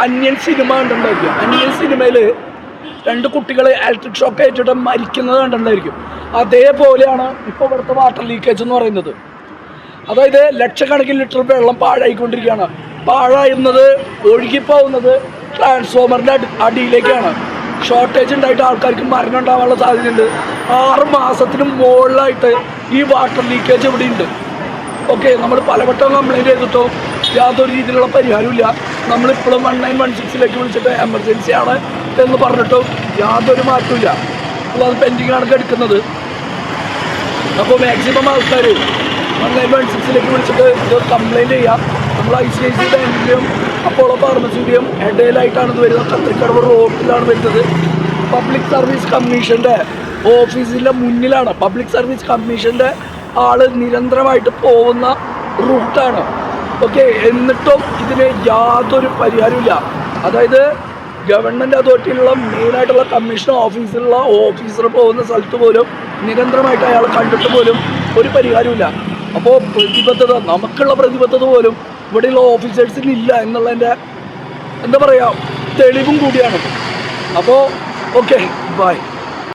അന്യൻ cinema കണ്ടിട്ടുണ്ടായിരിക്കും. അന്യൻ സിനിമയിൽ 2 കുട്ടികൾ electric shock ഏറ്റിട്ട് മരിക്കുന്നത് കണ്ടിട്ടുണ്ടായിരിക്കും. അതേപോലെയാണ് ഇപ്പോൾ ഇവിടുത്തെ വാട്ടർ ലീക്കേജ് എന്ന് പറയുന്നത്. അതായത് ലക്ഷക്കണക്കിന് ലിറ്റർ വെള്ളം പാഴായിക്കൊണ്ടിരിക്കുകയാണ്. പാഴായിരുന്നത് ഒഴുകിപ്പോകുന്നത് ട്രാൻസ്ഫോമറിൻ്റെ അടിയിലേക്കാണ്. ഷോർട്ടേജ് ഉണ്ടായിട്ട് ആൾക്കാർക്ക് മരണം ഉണ്ടാകാനുള്ള സാധ്യതയുണ്ട്. 6 മാസത്തിന് മുകളിലായിട്ട് ഈ വാട്ടർ ലീക്കേജ് ഇവിടെ ഉണ്ട്. ഓക്കെ, നമ്മൾ പലവട്ടം കംപ്ലൈൻറ്റ് ചെയ്തിട്ടോ യാതൊരു രീതിയിലുള്ള പരിഹാരമില്ല. നമ്മളിപ്പോഴും 1916 വിളിച്ചിട്ട് എമർജൻസി ആണ് എന്ന് പറഞ്ഞിട്ടും യാതൊരു മാറ്റമില്ല. അപ്പോൾ അത് പെൻഡിങ്ങാണ് എടുക്കുന്നത്. അപ്പോൾ മാക്സിമം ആൾക്കാർ 1916 വിളിച്ചിട്ട് ഇത് കംപ്ലൈൻറ്റ് ചെയ്യാം. നമ്മൾ ICICI ബാങ്കിൻ്റെയും അപ്പോളോ ഫാർമസിയുടെയും ഇടയിലായിട്ടാണ് ഇത് വരുന്നത്. കത്രിക്കടവ് റോഡിലാണ് വരുന്നത്. പബ്ലിക് സർവീസ് കമ്മീഷൻ്റെ ഓഫീസിൻ്റെ മുന്നിലാണ്. പബ്ലിക് സർവീസ് കമ്മീഷൻ്റെ ആൾ നിരന്തരമായിട്ട് പോകുന്ന റൂട്ടാണ്. ഓക്കെ, എന്നിട്ടും ഇതിന് യാതൊരു പരിഹാരമില്ല. അതായത് ഗവൺമെൻറ് അതോറിറ്റിയിലുള്ള മെയിനായിട്ടുള്ള കമ്മീഷൻ ഓഫീസിലുള്ള ഓഫീസർ പോകുന്ന സ്ഥലത്ത് പോലും നിരന്തരമായിട്ട് അയാൾ കണ്ടിട്ട് പോലും ഒരു പരിഹാരമില്ല. അപ്പോൾ പ്രതിബദ്ധത, നമുക്കുള്ള പ്രതിബദ്ധത പോലും ഇവിടെയുള്ള ഓഫീസേഴ്സിന് ഇല്ല എന്നുള്ളതിൻ്റെ എന്താ പറയുക തെളിവും കൂടിയാണ്. അപ്പോൾ ഓക്കെ, ബൈ.